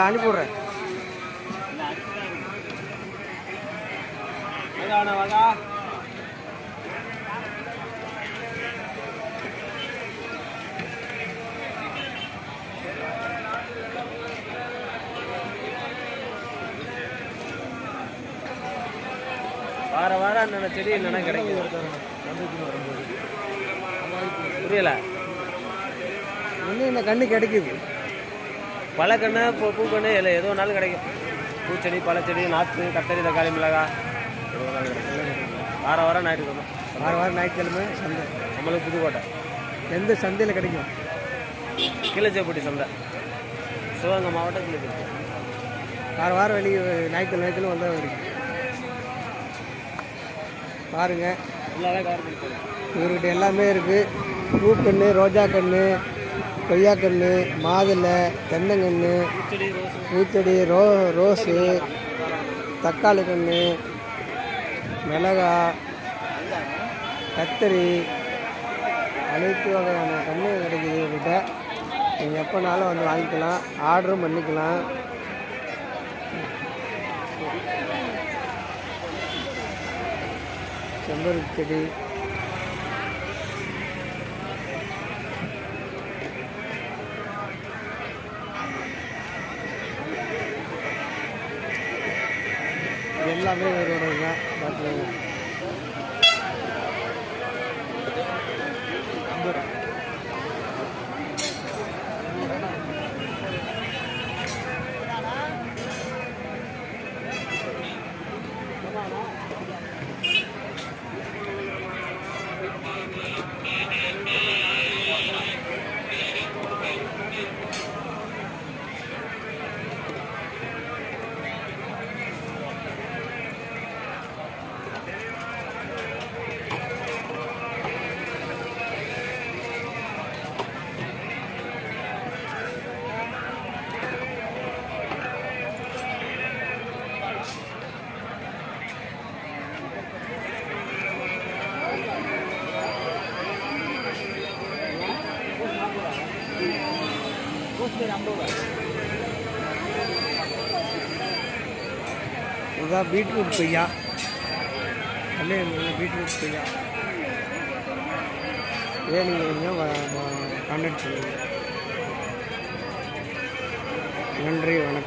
அனுப்பி விட்றேன். வார வாரம் என்னென்ன செடி என்னென்ன கிடைக்கும் புரியல. இன்னும் இந்த கண்ணு கிடைக்குது. பழக்கண்ணு பூக்கண்ணு இல்லை எது வேணாலும் கிடைக்கும். பூச்செடி பழச்செடி நாற்று கத்தரி தக்காளி மிளகாய் எது வேணாலும் கிடைக்கும். வாரம் ஞாயிற்றுக்கிழமை. வாரம் ஞாயிற்றுக்கிழமை சந்தை. நம்மளுக்கு புதுக்கோட்டை. எந்த சந்தையில் கிடைக்கும்? கீழச்சேப்பட்டி சந்தை, சிவகங்கை மாவட்டம் கீழச்சேப்பட்டி. வாரம் வெளியே ஞாயிற்றுக்கிழமை வந்தால் கிடைக்கும். பாருங்கள், இவர்கிட்ட எல்லாமே இருக்குது. பூக்கன்று, ரோஜா கன்று, கொய்யாக்கன்று, மாதுளை, தென்னங்கன்று, பூச்செடி, ரோஸு, தக்காளி கன்று, மிளகாய், கத்தரி, அனைத்து வகையான கன்று கிடைக்குது இவர்கிட்ட. நீங்கள் எப்போனாலும் வந்து வாங்கிக்கலாம், ஆர்டரும் பண்ணிக்கலாம். செம்பருத்தி செடி, எல்லாமே இவரோட தான் பார்த்துக்கோங்க. இதுதான் பீட்ரூட் கொய்யா. நல்ல பீட்ரூட் கொய்யா. இதே நீங்கள் கான்டாக்ட் பண்ணுங்கள். நன்றி, வணக்கம்.